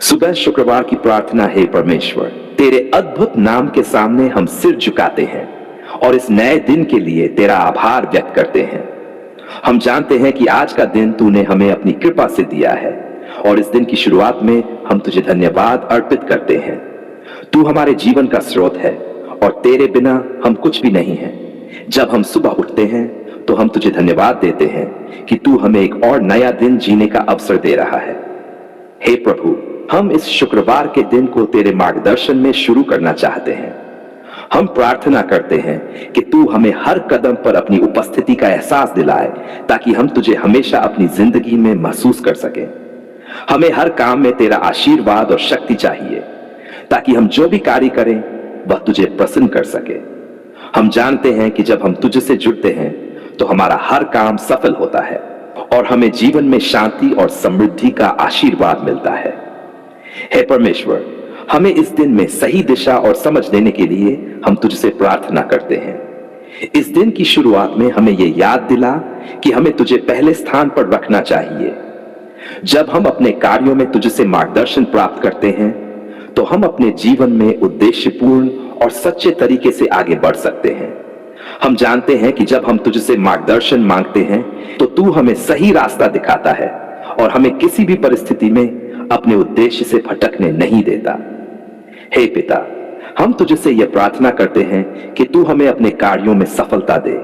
सुबह शुक्रवार की प्रार्थना है परमेश्वर, तेरे अद्भुत नाम के सामने हम सिर झुकाते हैं और इस नए दिन के लिए तेरा आभार व्यक्त करते हैं। हम जानते हैं कि आज का दिन तूने हमें अपनी कृपा से दिया है और इस दिन की शुरुआत में हम तुझे धन्यवाद अर्पित करते हैं। तू हमारे जीवन का स्रोत है और तेरे बिना हम कुछ भी नहीं हैं। जब हम सुबह उठते हैं तो हम तुझे धन्यवाद देते हैं कि तू हमें एक और नया दिन जीने का अवसर दे रहा है। हे प्रभु, हम इस शुक्रवार के दिन को तेरे मार्गदर्शन में शुरू करना चाहते हैं। हम प्रार्थना करते हैं कि तू हमें हर कदम पर अपनी उपस्थिति का एहसास दिलाए ताकि हम तुझे हमेशा अपनी जिंदगी में महसूस कर सकें। हमें हर काम में तेरा आशीर्वाद और शक्ति चाहिए ताकि हम जो भी कार्य करें वह तुझे प्रसन्न कर सके। हम जानते हैं कि जब हम तुझसे जुड़ते हैं तो हमारा हर काम सफल होता है और हमें जीवन में शांति और समृद्धि का आशीर्वाद मिलता है। हे परमेश्वर, हमें इस दिन में सही दिशा और समझ देने के लिए हम तुझसे प्रार्थना करते हैं। इस दिन की शुरुआत में हमें यह याद दिला कि हमें तुझे पहले स्थान पर रखना चाहिए। जब हम अपने कार्यों में तुझसे मार्गदर्शन प्राप्त करते हैं तो हम अपने जीवन में उद्देश्यपूर्ण और सच्चे तरीके से आगे बढ़ सकते हैं। हम जानते हैं कि जब हम तुझसे मार्गदर्शन मांगते हैं तो तू हमें सही रास्ता दिखाता है और हमें किसी भी परिस्थिति में अपने उद्देश्य से भटकने नहीं देता। हे पिता, हम तुझसे यह प्रार्थना करते हैं कि तू हमें अपने कार्यों में सफलता दे।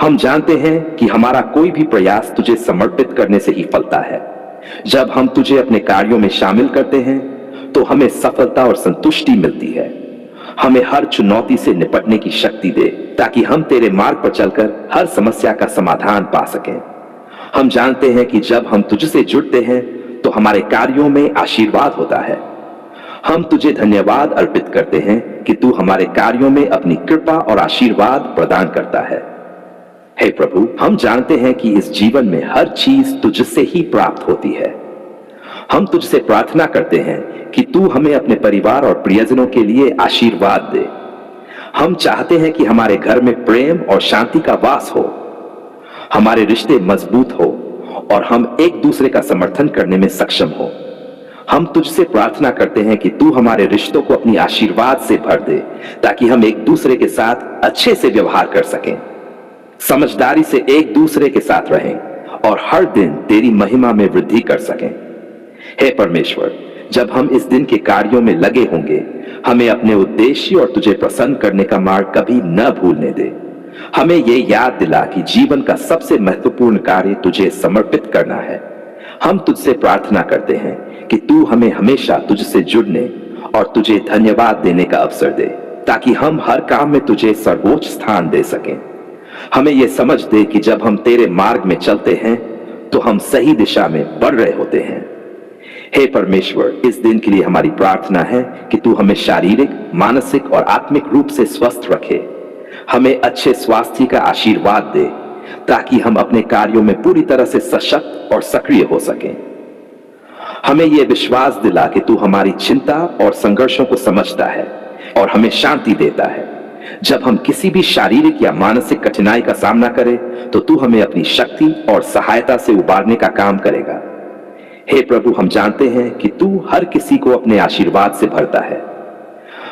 हम जानते हैं कि हमारा कोई भी प्रयास तुझे समर्पित करने से ही फलता है। जब हम तुझे अपने कार्यों में शामिल करते हैं तो हमें सफलता और संतुष्टि मिलती है। हमें हर चुनौती से निपटने की शक्ति दे ताकि हम तेरे मार्ग पर चलकर हर समस्या का समाधान पा सकें। हम जानते हैं कि जब हम तुझसे जुड़ते हैं तो हमारे कार्यों में आशीर्वाद होता है। हम तुझे धन्यवाद अर्पित करते हैं कि तू हमारे कार्यों में अपनी कृपा और आशीर्वाद प्रदान करता है। हे प्रभु, हम जानते हैं कि इस जीवन में हर चीज तुझसे ही प्राप्त होती है। हम तुझसे प्रार्थना करते हैं कि तू हमें अपने परिवार और प्रियजनों के लिए आशीर्वाद दे। हम चाहते हैं कि हमारे घर में प्रेम और शांति का वास हो, हमारे रिश्ते मजबूत हो और हम एक दूसरे का समर्थन करने में सक्षम हो। हम तुझसे प्रार्थना करते हैं कि तू हमारे रिश्तों को अपनी आशीर्वाद से भर दे ताकि हम एक दूसरे के साथ अच्छे से व्यवहार कर सकें, समझदारी से एक दूसरे के साथ रहें और हर दिन तेरी महिमा में वृद्धि कर सकें। हे परमेश्वर, जब हम इस दिन के कार्यों में लगे होंगे, हमें अपने उद्देश्य और तुझे प्रसन्न करने का मार्ग कभी न भूलने दे। हमें यह याद दिला कि जीवन का सबसे महत्वपूर्ण कार्य तुझे समर्पित करना है। हम तुझसे प्रार्थना करते हैं कि तू हमें हमेशा तुझसे जुड़ने और तुझे धन्यवाद देने का अवसर दे ताकि हम हर काम में तुझे सर्वोच्च स्थान दे सकें। हमें यह समझ दे कि जब हम तेरे मार्ग में चलते हैं तो हम सही दिशा में बढ़ रहे होते हैं। हे परमेश्वर, इस दिन के लिए हमारी प्रार्थना है कि तू हमें शारीरिक, मानसिक और आत्मिक रूप से स्वस्थ रखे। हमें अच्छे स्वास्थ्य का आशीर्वाद दे ताकि हम अपने कार्यों में पूरी तरह से सशक्त और सक्रिय हो सकें। हमें यह विश्वास दिला कि तू हमारी चिंता और संघर्षों को समझता है और हमें शांति देता है। जब हम किसी भी शारीरिक या मानसिक कठिनाई का सामना करें तो तू हमें अपनी शक्ति और सहायता से उबारने का काम करेगा। हे प्रभु, हम जानते हैं कि तू हर किसी को अपने आशीर्वाद से भरता है।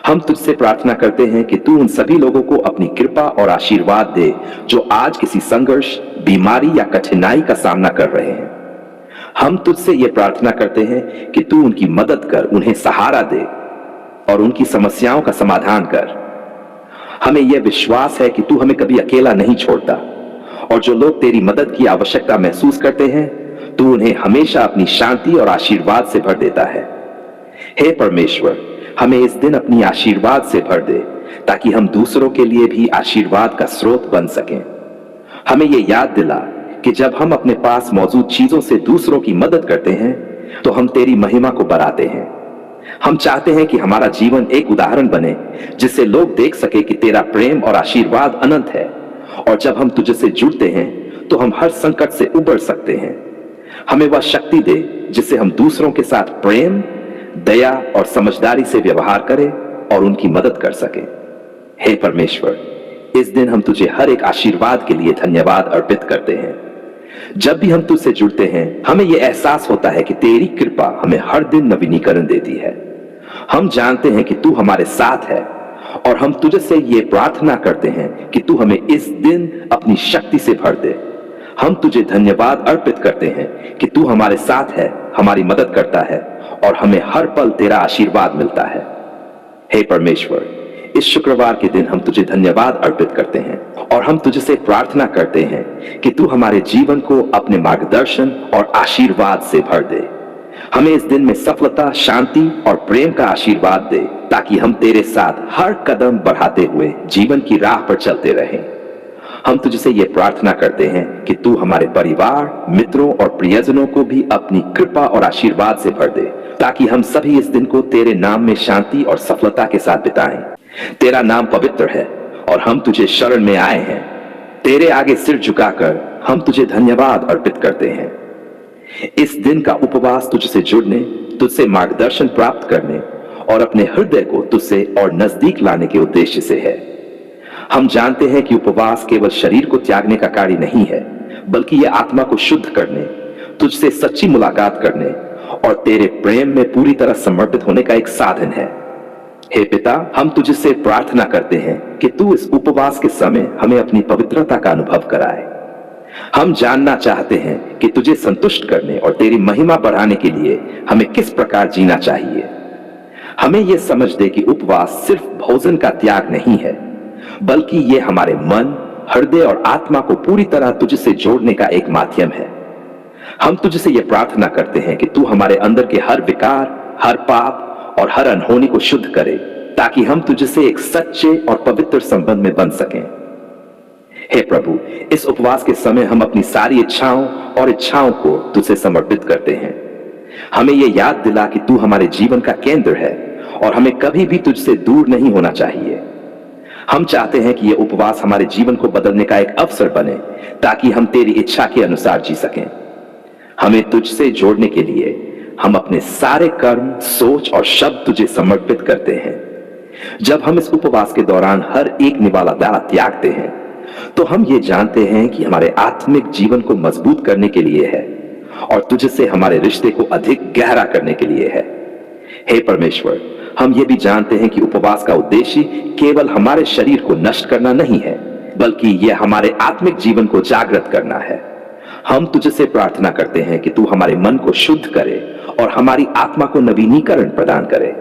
हम तुझसे प्रार्थना करते हैं कि तू उन सभी लोगों को अपनी कृपा और आशीर्वाद दे जो आज किसी संघर्ष, बीमारी या कठिनाई का सामना कर रहे हैं। हम तुझसे यह प्रार्थना करते हैं कि तू उनकी मदद कर, उन्हें सहारा दे और उनकी समस्याओं का समाधान कर। हमें यह विश्वास है कि तू हमें कभी अकेला नहीं छोड़ता और जो लोग तेरी मदद की आवश्यकता महसूस करते हैं तू उन्हें हमेशा अपनी शांति और आशीर्वाद से भर देता है। हे परमेश्वर, हमें इस दिन अपनी आशीर्वाद से भर दे ताकि हम दूसरों के लिए भी आशीर्वाद का स्रोत बन सकें। हमें यह याद दिला कि जब हम अपने पास मौजूद चीजों से दूसरों की मदद करते हैं तो हम तेरी महिमा को बढ़ाते हैं। हम चाहते हैं कि हमारा जीवन एक उदाहरण बने जिससे लोग देख सके कि तेरा प्रेम और आशीर्वाद अनंत है और जब हम तुझसे जुड़ते हैं तो हम हर संकट से उबर सकते हैं। हमें वह शक्ति दे जिससे हम दूसरों के साथ प्रेम, दया और समझदारी से व्यवहार करें और उनकी मदद कर सकें। हे परमेश्वर, इस दिन हम तुझे हर एक आशीर्वाद के लिए धन्यवाद अर्पित करते हैं। जब भी हम तुझसे जुड़ते हैं हमें यह एहसास होता है कि तेरी कृपा हमें हर दिन नवीनीकरण देती है। हम जानते हैं कि तू हमारे साथ है और हम तुझसे ये प्रार्थना करते हैं कि तू हमें इस दिन अपनी शक्ति से भर दे। हम तुझे धन्यवाद अर्पित करते हैं कि तू हमारे साथ है, हमारी मदद करता है और हमें हर पल तेरा आशीर्वाद मिलता है। हे परमेश्वर, इस शुक्रवार के दिन हम तुझे धन्यवाद अर्पित करते हैं और हम तुझसे प्रार्थना करते हैं कि तू हमारे जीवन को अपने मार्गदर्शन और आशीर्वाद से भर दे। हमें इस दिन में सफलता, शांति और प्रेम का आशीर्वाद दे ताकि हम तेरे साथ हर कदम बढ़ाते हुए जीवन की राह पर चलते रहें। हम तुझसे ये प्रार्थना करते हैं कि तू हमारे परिवार, मित्रों और प्रियजनों को भी अपनी कृपा और आशीर्वाद से भर दे ताकि हम सभी इस दिन को तेरे नाम में शांति और सफलता के साथ बिताएं। तेरा नाम पवित्र है और हम तुझे शरण में आए हैं। तेरे आगे सिर झुकाकर हम तुझे धन्यवाद अर्पित करते हैं। इस दिन का उपवास तुझसे जुड़ने, तुझसे मार्गदर्शन प्राप्त करने और अपने हृदय को तुझसे और नजदीक लाने के उद्देश्य से है। हम जानते हैं कि उपवास केवल शरीर को त्यागने का कार्य नहीं है, बल्कि यह आत्मा को शुद्ध करने, तुझसे सच्ची मुलाकात करने और तेरे प्रेम में पूरी तरह समर्पित होने का एक साधन है। हे पिता, हम तुझसे प्रार्थना करते हैं कि तू इस उपवास के समय हमें अपनी पवित्रता का अनुभव कराए। हम जानना चाहते हैं कि तुझे संतुष्ट करने और तेरी महिमा बढ़ाने के लिए हमें किस प्रकार जीना चाहिए। हमें यह समझ दे कि उपवास सिर्फ भोजन का त्याग नहीं है, बल्कि यह हमारे मन, हृदय और आत्मा को पूरी तरह तुझसे जोड़ने का एक माध्यम है। हम तुझसे यह प्रार्थना करते हैं कि तू हमारे अंदर के हर विकार, हर पाप और हर अनहोनी को शुद्ध करे ताकि हम तुझसे एक सच्चे और पवित्र संबंध में बन सकें। हे प्रभु, इस उपवास के समय हम अपनी सारी इच्छाओं को तुझसे समर्पित करते हैं। हमें यह याद दिला कि तू हमारे जीवन का केंद्र है और हमें कभी भी तुझसे दूर नहीं होना चाहिए। हम चाहते हैं कि यह उपवास हमारे जीवन को बदलने का एक अवसर बने ताकि हम तेरी इच्छा के अनुसार जी सकें। हमें तुझसे जोड़ने के लिए हम अपने सारे कर्म, सोच और शब्द तुझे समर्पित करते हैं। जब हम इस उपवास के दौरान हर एक निवाला दाना त्यागते हैं तो हम ये जानते हैं कि हमारे आत्मिक जीवन को मजबूत करने के लिए है और तुझसे हमारे रिश्ते को अधिक गहरा करने के लिए है। हे परमेश्वर, हम ये भी जानते हैं कि उपवास का उद्देश्य केवल हमारे शरीर को नष्ट करना नहीं है, बल्कि यह हमारे आत्मिक जीवन को जागृत करना है। हम तुझसे प्रार्थना करते हैं कि तू हमारे मन को शुद्ध करे और हमारी आत्मा को नवीनीकरण प्रदान करे।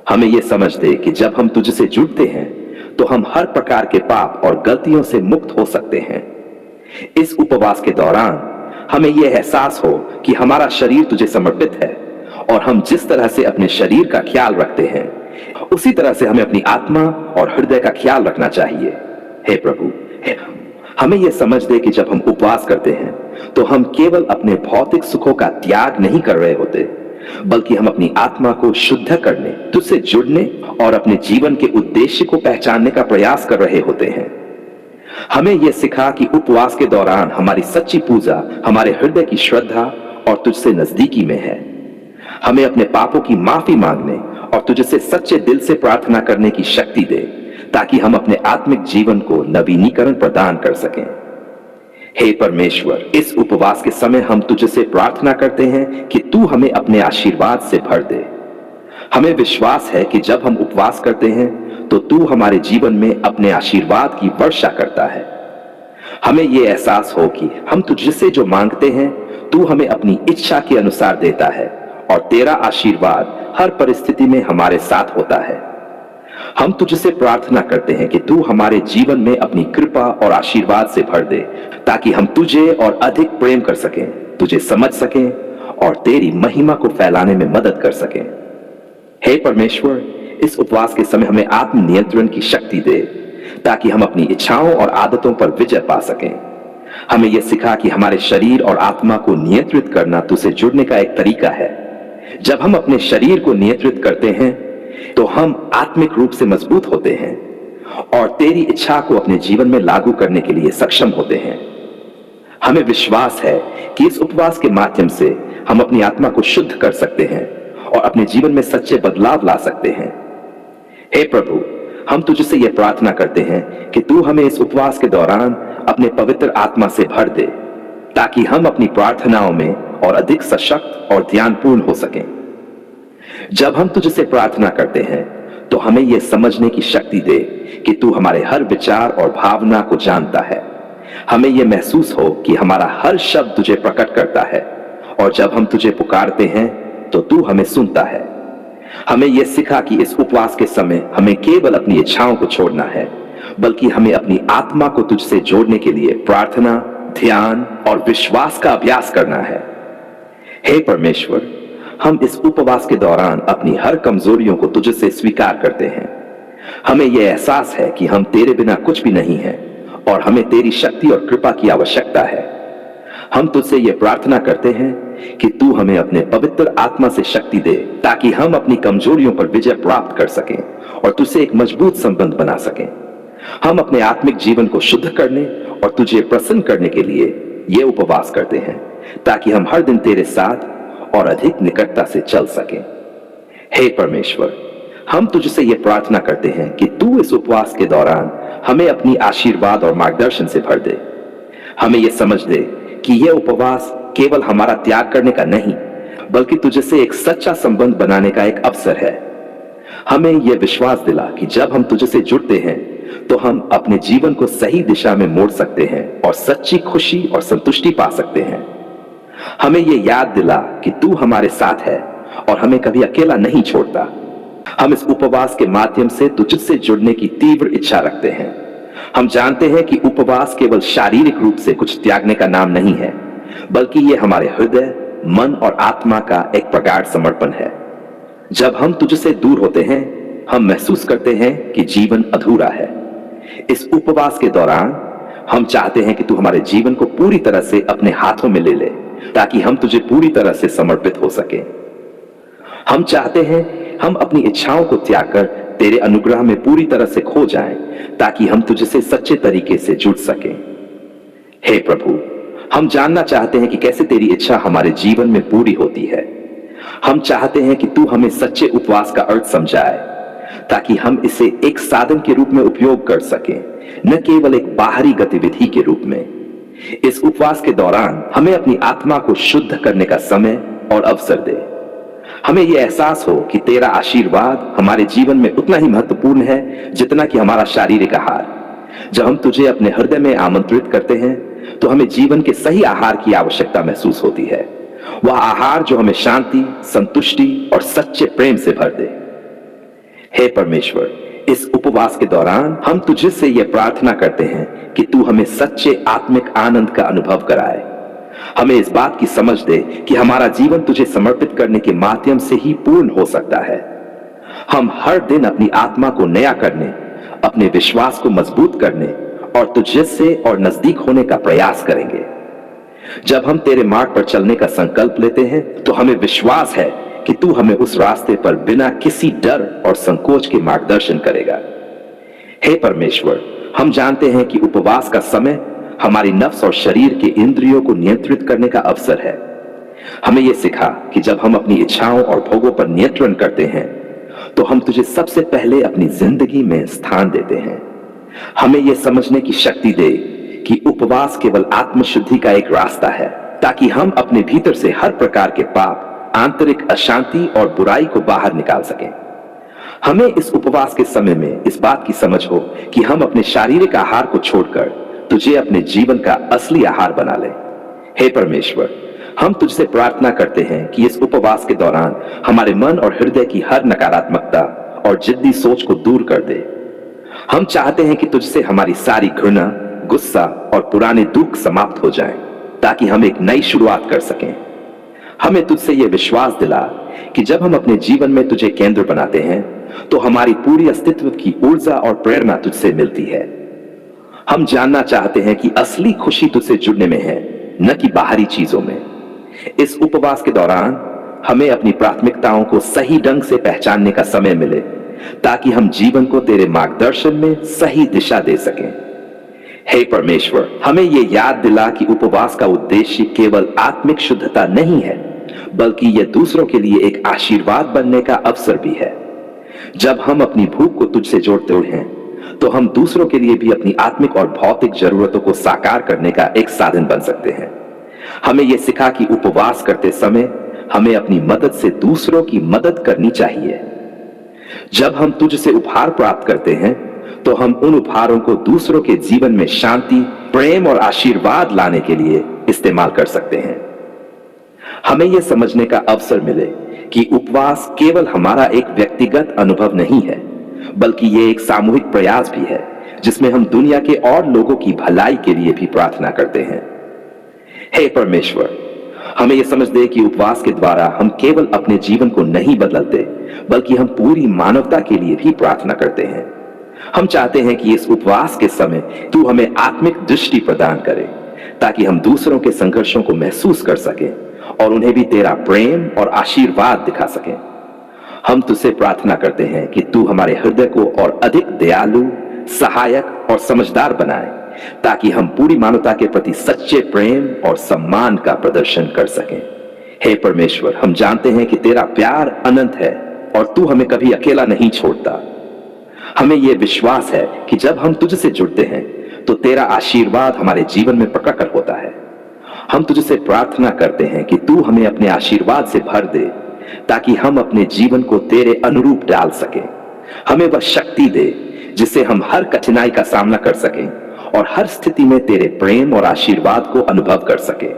हमें यह समझ दे कि जब हम तुझसे जुड़ते हैं तो हम हर प्रकार के पाप और गलतियों से मुक्त हो सकते हैं। इस उपवास के दौरान हमें यह एहसास हो कि हमारा शरीर तुझे समर्पित है और हम जिस तरह से अपने शरीर का ख्याल रखते हैं उसी तरह से हमें अपनी आत्मा और हृदय का ख्याल रखना चाहिए। हे प्रभु, हमें यह समझ दे कि जब हम उपवास करते हैं तो हम केवल अपने भौतिक सुखों का त्याग नहीं कर रहे होते, बल्कि हम अपनी आत्मा को शुद्ध करने, तुझसे जुड़ने और अपने जीवन के उद्देश्य को पहचानने का प्रयास कर रहे होते हैं। हमें यह सिखा कि उपवास के दौरान हमारी सच्ची पूजा हमारे हृदय की श्रद्धा और तुझसे नजदीकी में है। हमें अपने पापों की माफी मांगने और तुझसे सच्चे दिल से प्रार्थना करने की शक्ति दे ताकि हम अपने आत्मिक जीवन को नवीनीकरण प्रदान कर सकें। हे परमेश्वर, इस उपवास के समय हम तुझसे प्रार्थना करते हैं कि तू हमें अपने आशीर्वाद से भर दे। हमें विश्वास है कि जब हम उपवास करते हैं तो तू हमारे जीवन में अपने आशीर्वाद की वर्षा करता है। हमें यह एहसास हो कि हम तुझसे जो मांगते हैं तू हमें अपनी इच्छा के अनुसार देता है और तेरा आशीर्वाद हर परिस्थिति में हमारे साथ होता है। हम तुझसे प्रार्थना करते हैं कि तू हमारे जीवन में अपनी कृपा और आशीर्वाद से भर दे ताकि हम तुझे और अधिक प्रेम कर सकें, तुझे समझ सकें और तेरी महिमा को फैलाने में मदद कर सकें। हे परमेश्वर, इस उपवास के समय हमें आत्म नियंत्रण की शक्ति दे ताकि हम अपनी इच्छाओं और आदतों पर विजय पा सकें। हमें यह सिखा कि हमारे शरीर और आत्मा को नियंत्रित करना तुझसे जुड़ने का एक तरीका है। जब हम अपने शरीर को नियंत्रित करते हैं तो हम आत्मिक रूप से मजबूत होते हैं और तेरी इच्छा को अपने जीवन में लागू करने के लिए सक्षम होते हैं। हमें विश्वास है कि इस उपवास के माध्यम से हम अपनी आत्मा को शुद्ध कर सकते हैं और अपने जीवन में सच्चे बदलाव ला सकते हैं। हे प्रभु, हम तुझसे यह प्रार्थना करते हैं कि तू हमें इस उपवास के दौरान अपने पवित्र आत्मा से भर दे ताकि हम अपनी प्रार्थनाओं में और अधिक सशक्त और ध्यानपूर्ण हो सकें। जब हम तुझसे प्रार्थना करते हैं तो हमें यह समझने की शक्ति दे कि तू हमारे हर विचार और भावना को जानता है। हमें यह महसूस हो कि हमारा हर शब्द तुझे प्रकट करता है, और जब हम तुझे पुकारते हैं तो तू हमें सुनता है। हमें यह सिखा कि इस उपवास के समय हमें केवल अपनी इच्छाओं को छोड़ना है, बल्कि हमें अपनी आत्मा को तुझसे जोड़ने के लिए प्रार्थना, ध्यान और विश्वास का अभ्यास करना है। हे परमेश्वर, हम इस उपवास के दौरान अपनी हर कमजोरियों को तुझसे स्वीकार करते हैं। हमें यह एहसास है कि हम तेरे बिना कुछ भी नहीं हैं और हमें तेरी शक्ति और कृपा की आवश्यकता है। हम तुझसे यह प्रार्थना करते हैं कि तू हमें अपने पवित्र आत्मा से शक्ति दे, ताकि हम अपनी कमजोरियों पर विजय प्राप्त कर सकें और तुझसे एक मजबूत संबंध बना सकें। हम अपने आत्मिक जीवन को शुद्ध करने और तुझे प्रसन्न करने के लिए यह उपवास करते हैं, ताकि हम हर दिन तेरे साथ और अधिक निकटता से चल सकें। हे परमेश्वर, हम तुझसे यह प्रार्थना करते हैं कि तू इस उपवास के दौरान हमें अपनी आशीर्वाद और मार्गदर्शन से भर दे। हमें यह समझ दे कि यह उपवास केवल हमारा त्याग करने का नहीं, बल्कि तुझसे एक सच्चा संबंध बनाने का एक अवसर है। हमें यह विश्वास दिला कि जब हम तुझसे जुड़ते हैं तो हम अपने जीवन को सही दिशा में मोड़ सकते हैं और सच्ची खुशी और संतुष्टि पा सकते हैं। हमें यह याद दिला कि तू हमारे साथ है और हमें कभी अकेला नहीं छोड़ता। हम इस उपवास के माध्यम से तुझसे जुड़ने की तीव्र इच्छा रखते हैं। हम जानते हैं कि उपवास केवल शारीरिक रूप से कुछ त्यागने का नाम नहीं है, बल्कि यह हमारे हृदय, मन और आत्मा का एक प्रगाढ़ समर्पण है। जब हम तुझसे दूर होते हैं, हम महसूस करते हैं कि जीवन अधूरा है। इस उपवास के दौरान हम चाहते हैं कि तू हमारे जीवन को पूरी तरह से अपने हाथों में ले ले, ताकि हम तुझे पूरी तरह से समर्पित हो सके। हम चाहते हैं हम अपनी इच्छाओं को त्याग कर तेरे अनुग्रह में पूरी तरह से खो जाएं, ताकि हम तुझसे सच्चे तरीके से जुड़ सकें। हे प्रभु, हम जानना चाहते हैं कि कैसे तेरी इच्छा हमारे जीवन में पूरी होती है। हम चाहते हैं कि तू हमें सच्चे उपवास का अर्थ समझाए, ताकि हम इसे एक साधन के रूप में उपयोग कर सकें, न केवल एक बाहरी गतिविधि के रूप में। इस उपवास के दौरान हमें अपनी आत्मा को शुद्ध करने का समय और अवसर दे। हमें यह एहसास हो कि तेरा आशीर्वाद हमारे जीवन में उतना ही महत्वपूर्ण है जितना कि हमारा शारीरिक आहार। जब हम तुझे अपने हृदय में आमंत्रित करते हैं तो हमें जीवन के सही आहार की आवश्यकता महसूस होती है। वह आहार जो हमें शांति, संतुष्टि और सच्चे प्रेम से भर दे। हे परमेश्वर, इस उपवास के दौरान हम तुझसे यह प्रार्थना करते हैं कि तू हमें सच्चे आत्मिक आनंद का अनुभव कराए। हमें इस बात की समझ दे कि हमारा जीवन तुझे समर्पित करने के माध्यम से ही पूर्ण हो सकता है। हम हर दिन अपनी आत्मा को नया करने, अपने विश्वास को मजबूत करने और तुझसे और नजदीक होने का प्रयास करेंगे। जब हम तेरे मार्ग पर चलने का संकल्प लेते हैं तो हमें विश्वास है कि तू हमें उस रास्ते पर बिना किसी डर और संकोच के मार्गदर्शन करेगा। हे परमेश्वर, हम जानते हैं कि उपवास का समय हमारी नफ्स और शरीर के इंद्रियों को नियंत्रित करने का अवसर है। हमें यह सिखा कि जब हम अपनी इच्छाओं और भोगों पर नियंत्रण करते हैं तो हम तुझे सबसे पहले अपनी जिंदगी में स्थान देते हैं। हमें यह समझने की शक्ति दे कि उपवास केवल आत्मशुद्धि का एक रास्ता है, ताकि हम अपने भीतर से हर प्रकार के पाप, आंतरिक अशांति और बुराई को बाहर निकाल सकें। हमें इस उपवास के समय में इस बात की समझ हो कि हम अपने शारीरिक आहार को छोड़कर तुझे अपने जीवन का असली आहार बना लें। हे परमेश्वर, हम तुझसे प्रार्थना करते हैं कि इस उपवास के दौरान हमारे मन और हृदय की हर नकारात्मकता और जिद्दी सोच को दूर कर दे। हम चाहते हैं कि तुझसे हमारी सारी घृणा, गुस्सा और पुराने दुख समाप्त हो जाएं, ताकि हम एक नई शुरुआत कर सकें। हमें तुझसे यह विश्वास दिला कि जब हम अपने जीवन में तुझे केंद्र बनाते हैं तो हमारी पूरी अस्तित्व की ऊर्जा और प्रेरणा तुझसे मिलती है। हम जानना चाहते हैं कि असली खुशी तुझसे जुड़ने में है, न कि बाहरी चीजों में। इस उपवास के दौरान हमें अपनी प्राथमिकताओं को सही ढंग से पहचानने का समय मिले, ताकि हम जीवन को तेरे मार्गदर्शन में सही दिशा दे सकें। हे परमेश्वर, हमें यह याद दिला कि उपवास का उद्देश्य केवल आत्मिक शुद्धता नहीं है, बल्कि यह दूसरों के लिए एक आशीर्वाद बनने का अवसर भी है। जब हम अपनी भूख को तुझसे जोड़ते हैं तो हम दूसरों के लिए भी अपनी आत्मिक और भौतिक जरूरतों को साकार करने का एक साधन बन सकते हैं। हमें यह सिखा कि उपवास करते समय हमें अपनी मदद से दूसरों की मदद करनी चाहिए। जब हम तुझसे उपहार प्राप्त करते हैं तो हम उन उपहारों को दूसरों के जीवन में शांति, प्रेम और आशीर्वाद लाने के लिए इस्तेमाल कर सकते हैं। हमें यह समझने का अवसर मिले कि उपवास केवल हमारा एक व्यक्तिगत अनुभव नहीं है, बल्कि यह एक सामूहिक प्रयास भी है जिसमें हम दुनिया के और लोगों की भलाई के लिए भी प्रार्थना करते हैं। हे परमेश्वर, हमें यह समझ दे कि उपवास के द्वारा हम केवल अपने जीवन को नहीं बदलते, बल्कि हम पूरी मानवता के लिए भी प्रार्थना करते हैं। हम चाहते हैं कि इस उपवास के समय तू हमें आत्मिक दृष्टि प्रदान करे, ताकि हम दूसरों के संघर्षों को महसूस कर सकें और उन्हें भी तेरा प्रेम और आशीर्वाद दिखा सकें। हम तुझसे प्रार्थना करते हैं कि तू हमारे हृदय को और अधिक दयालु, सहायक और समझदार बनाए, ताकि हम पूरी मानवता के प्रति सच्चे प्रेम और सम्मान का प्रदर्शन कर सकें। हे परमेश्वर, हम जानते हैं कि तेरा प्यार अनंत है और तू हमें कभी अकेला नहीं छोड़ता। हमें यह विश्वास है कि जब हम तुझसे जुड़ते हैं तो तेरा आशीर्वाद हमारे जीवन में प्रकट होता है। हम तुझसे प्रार्थना करते हैं कि तू हमें अपने आशीर्वाद से भर दे, ताकि हम अपने जीवन को तेरे अनुरूप डाल सकें। हमें वह शक्ति दे जिससे हम हर कठिनाई का सामना कर सकें और हर स्थिति में तेरे प्रेम और आशीर्वाद को अनुभव कर सके।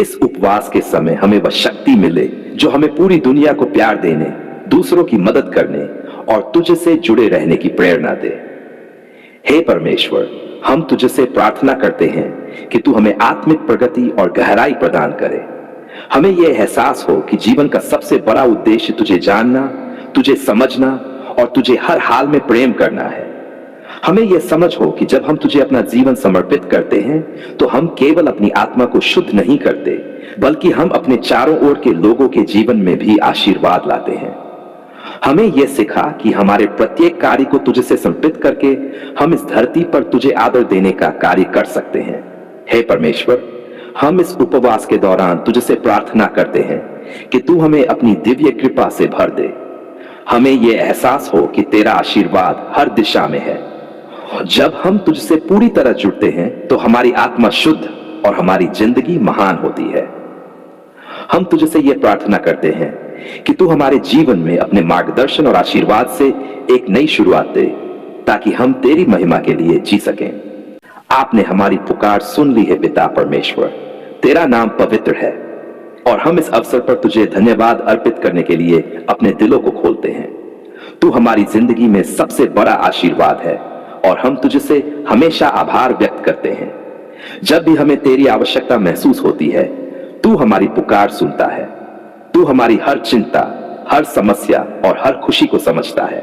इस उपवास के समय हमें वह शक्ति मिले जो हमें पूरी दुनिया को प्यार देने, दूसरों की मदद करने और तुझसे जुड़े रहने की प्रेरणा दे। हे परमेश्वर, हम तुझसे प्रार्थना करते हैं कि तू हमें आत्मिक प्रगति और गहराई प्रदान करे। हमें यह एहसास हो कि जीवन का सबसे बड़ा उद्देश्य तुझे जानना, तुझे समझना और तुझे हर हाल में प्रेम करना है। हमें यह समझ हो कि जब हम तुझे अपना जीवन समर्पित करते हैं तो हम केवल अपनी आत्मा को शुद्ध नहीं करते, बल्कि हम अपने चारों ओर के लोगों के जीवन में भी आशीर्वाद लाते हैं। हमें यह सिखा कि हमारे प्रत्येक कार्य को तुझसे समर्पित करके हम इस धरती पर तुझे आदर देने का कार्य कर सकते हैं। हे परमेश्वर, हम इस उपवास के दौरान तुझसे प्रार्थना करते हैं कि तू हमें अपनी दिव्य कृपा से भर दे। हमें यह एहसास हो कि तेरा आशीर्वाद हर दिशा में है। जब हम तुझसे पूरी तरह जुड़ते हैं तो हमारी आत्मा शुद्ध और हमारी जिंदगी महान होती है। हम तुझसे यह प्रार्थना करते हैं कि तू हमारे जीवन में अपने मार्गदर्शन और आशीर्वाद से एक नई शुरुआत दे, ताकि हम तेरी महिमा के लिए जी सकें। आपने हमारी पुकार सुन ली है पिता परमेश्वर, तेरा नाम पवित्र है और हम इस अवसर पर तुझे धन्यवाद अर्पित करने के लिए अपने दिलों को खोलते हैं। तू हमारी जिंदगी में सबसे बड़ा आशीर्वाद है और हम तुझसे हमेशा आभार व्यक्त करते हैं। जब भी हमें तेरी आवश्यकता महसूस होती है, तू हमारी पुकार सुनता है। तू हमारी हर चिंता, हर समस्या और हर खुशी को समझता है।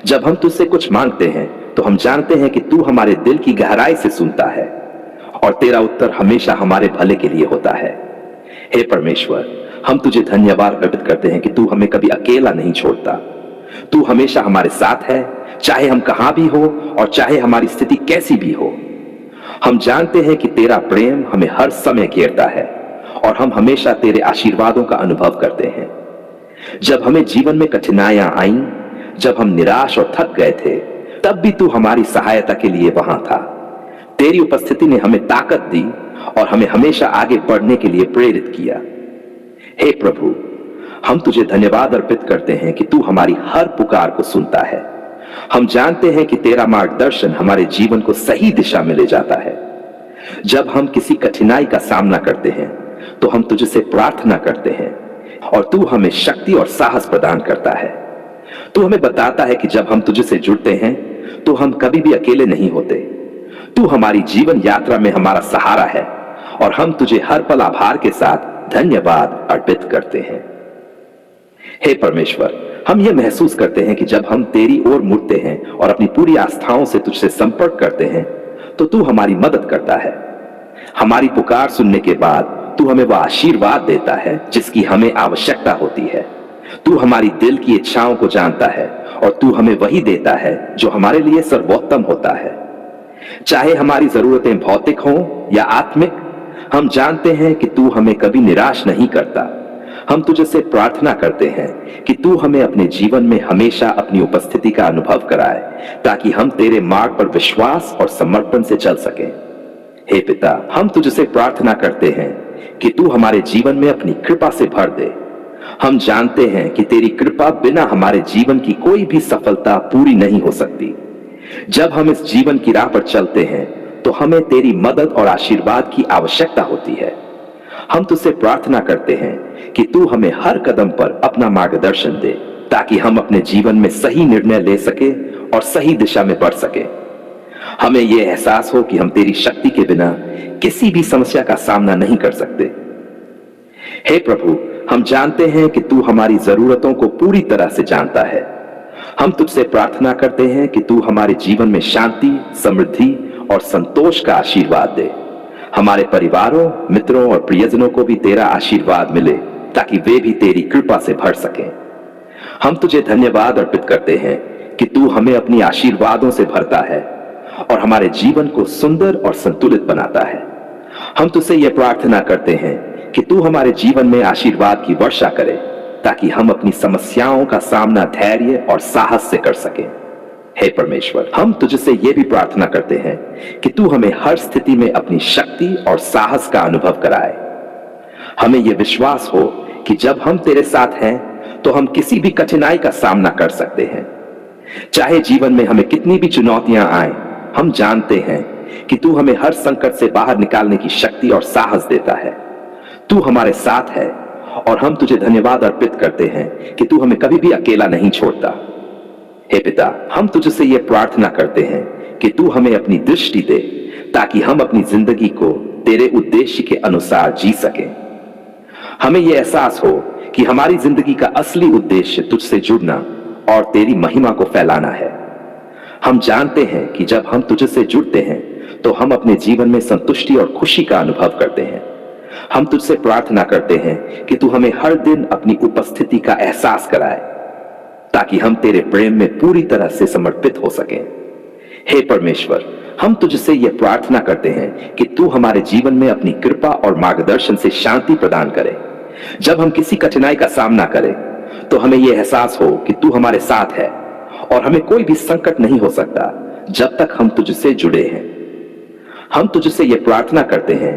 जब हम तुझसे कुछ मांगते हैं तो हम जानते हैं कि तू हमारे दिल की गहराई से सुनता है और तेरा उत्तर हमेशा हमारे भले के लिए होता है। हे परमेश्वर, हम तुझे धन्यवाद अर्पित करते हैं कि तू हमें कभी अकेला नहीं छोड़ता। तू हमेशा हमारे साथ है, चाहे हम कहां भी हो और चाहे हमारी स्थिति कैसी भी हो। हम जानते हैं कि तेरा प्रेम हमें हर समय घेरता है और हम हमेशा तेरे आशीर्वादों का अनुभव करते हैं। जब हमें जीवन में कठिनाइयां आईं, जब हम निराश और थक गए थे, तब भी तू हमारी सहायता के लिए वहां था। तेरी उपस्थिति ने हमें ताकत दी और हमें हमेशा आगे बढ़ने के लिए प्रेरित किया। हे प्रभु, हम तुझे धन्यवाद अर्पित करते हैं कि तू हमारी हर पुकार को सुनता है। हम जानते हैं कि तेरा मार्गदर्शन हमारे जीवन को सही दिशा में ले जाता है। जब हम किसी कठिनाई का सामना करते हैं तो हम तुझसे प्रार्थना करते हैं और तू हमें शक्ति और साहस प्रदान करता है। तू हमें बताता है कि जब हम तुझसे जुड़ते हैं तो हम कभी भी अकेले नहीं होते। तू हमारी जीवन यात्रा में हमारा सहारा है और हम तुझे हर पल आभार के साथ धन्यवाद अर्पित करते हैं। हे परमेश्वर, हम यह महसूस करते हैं कि जब हम तेरी ओर मुड़ते हैं और अपनी पूरी आस्थाओं से तुझसे संपर्क करते हैं तो तू हमारी मदद करता है। हमारी पुकार सुनने के बाद तू हमें वह आशीर्वाद देता है जिसकी हमें आवश्यकता होती है। तू हमारी दिल की इच्छाओं को जानता है और तू हमें वही देता है जो हमारे लिए सर्वोत्तम होता है। चाहे हमारी जरूरतें भौतिक हों या आत्मिक, हम जानते हैं कि तू हमें कभी निराश नहीं करता। हम तुझसे प्रार्थना करते हैं कि तू हमें अपने जीवन में हमेशा अपनी उपस्थिति का अनुभव कराए, ताकि हम तेरे मार्ग पर विश्वास और समर्पण से चल सकें। हे पिता, हम तुझसे प्रार्थना करते हैं कि तू हमारे जीवन में अपनी कृपा से भर दे। हम जानते हैं कि तेरी कृपा बिना हमारे जीवन की कोई भी सफलता पूरी नहीं हो सकती। जब हम इस जीवन की राह पर चलते हैं तो हमें तेरी मदद और आशीर्वाद की आवश्यकता होती है। हम तुझसे प्रार्थना करते हैं कि तू हमें हर कदम पर अपना मार्गदर्शन दे, ताकि हम अपने जीवन में सही निर्णय ले सके और सही दिशा में बढ़ सके। हमें यह एहसास हो कि हम तेरी शक्ति के बिना किसी भी समस्या का सामना नहीं कर सकते। हे प्रभु, हम जानते हैं कि तू हमारी जरूरतों को पूरी तरह से जानता है। हम तुझसे प्रार्थना करते हैं कि तू हमारे जीवन में शांति, समृद्धि और संतोष का आशीर्वाद दे। हमारे परिवारों, मित्रों और प्रियजनों को भी तेरा आशीर्वाद मिले, ताकि वे भी तेरी कृपा से भर सकें। हम तुझे धन्यवाद अर्पित करते हैं कि तू हमें अपनी आशीर्वादों से भरता है और हमारे जीवन को सुंदर और संतुलित बनाता है। हम तुझसे यह प्रार्थना करते हैं कि तू हमारे जीवन में आशीर्वाद की वर्षा करे, ताकि हम अपनी समस्याओं का सामना धैर्य और साहस से कर सकें। हे परमेश्वर, हम तुझसे यह भी प्रार्थना करते हैं कि तू हमें हर स्थिति में अपनी शक्ति और साहस का अनुभव कराए। हमें यह विश्वास हो कि जब हम तेरे साथ हैं तो हम किसी भी कठिनाई का सामना कर सकते हैं। चाहे जीवन में हमें कितनी भी चुनौतियां आए, हम जानते हैं कि तू हमें हर संकट से बाहर निकालने की शक्ति और साहस देता है। तू हमारे साथ है और हम तुझे धन्यवाद अर्पित करते हैं कि तू हमें कभी भी अकेला नहीं छोड़ता। हे पिता, हम तुझसे यह प्रार्थना करते हैं कि तू हमें अपनी दृष्टि दे, ताकि हम अपनी जिंदगी को तेरे उद्देश्य के अनुसार जी सकें। हमें यह एहसास हो कि हमारी जिंदगी का असली उद्देश्य तुझसे जुड़ना और तेरी महिमा को फैलाना है। हम जानते हैं कि जब हम तुझसे जुड़ते हैं तो हम अपने जीवन में संतुष्टि और खुशी का अनुभव करते हैं। हम तुझसे प्रार्थना करते हैं कि तू हमें हर दिन अपनी उपस्थिति का एहसास कराए, ताकि हम तेरे प्रेम में पूरी तरह से समर्पित हो सकें। हे परमेश्वर, हम तुझसे यह प्रार्थना करते हैं कि तू हमारे जीवन में अपनी कृपा और मार्गदर्शन से शांति प्रदान करे। जब हम किसी कठिनाई का सामना करें तो हमें यह एहसास हो कि तू हमारे साथ है और हमें कोई भी संकट नहीं हो सकता जब तक हम तुझसे जुड़े हैं। हम तुझसे यह प्रार्थना करते हैं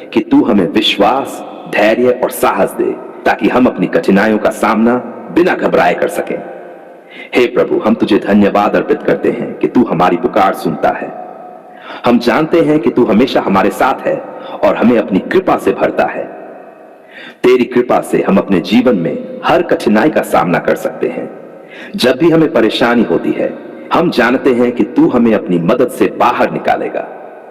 कि तू हमें विश्वास, धैर्य और साहस दे, ताकि हम अपनी कठिनाइयों का सामना बिना घबराए कर सकें। हे प्रभु, हम तुझे धन्यवाद अर्पित करते हैं कि तू हमारी पुकार सुनता है। हम जानते हैं कि तू हमेशा हमारे साथ है और हमें अपनी कृपा से भरता है। तेरी कृपा से हम अपने जीवन में हर कठिनाई का सामना कर सकते हैं। जब भी हमें परेशानी होती है, हम जानते हैं कि तू हमें अपनी मदद से बाहर निकालेगा।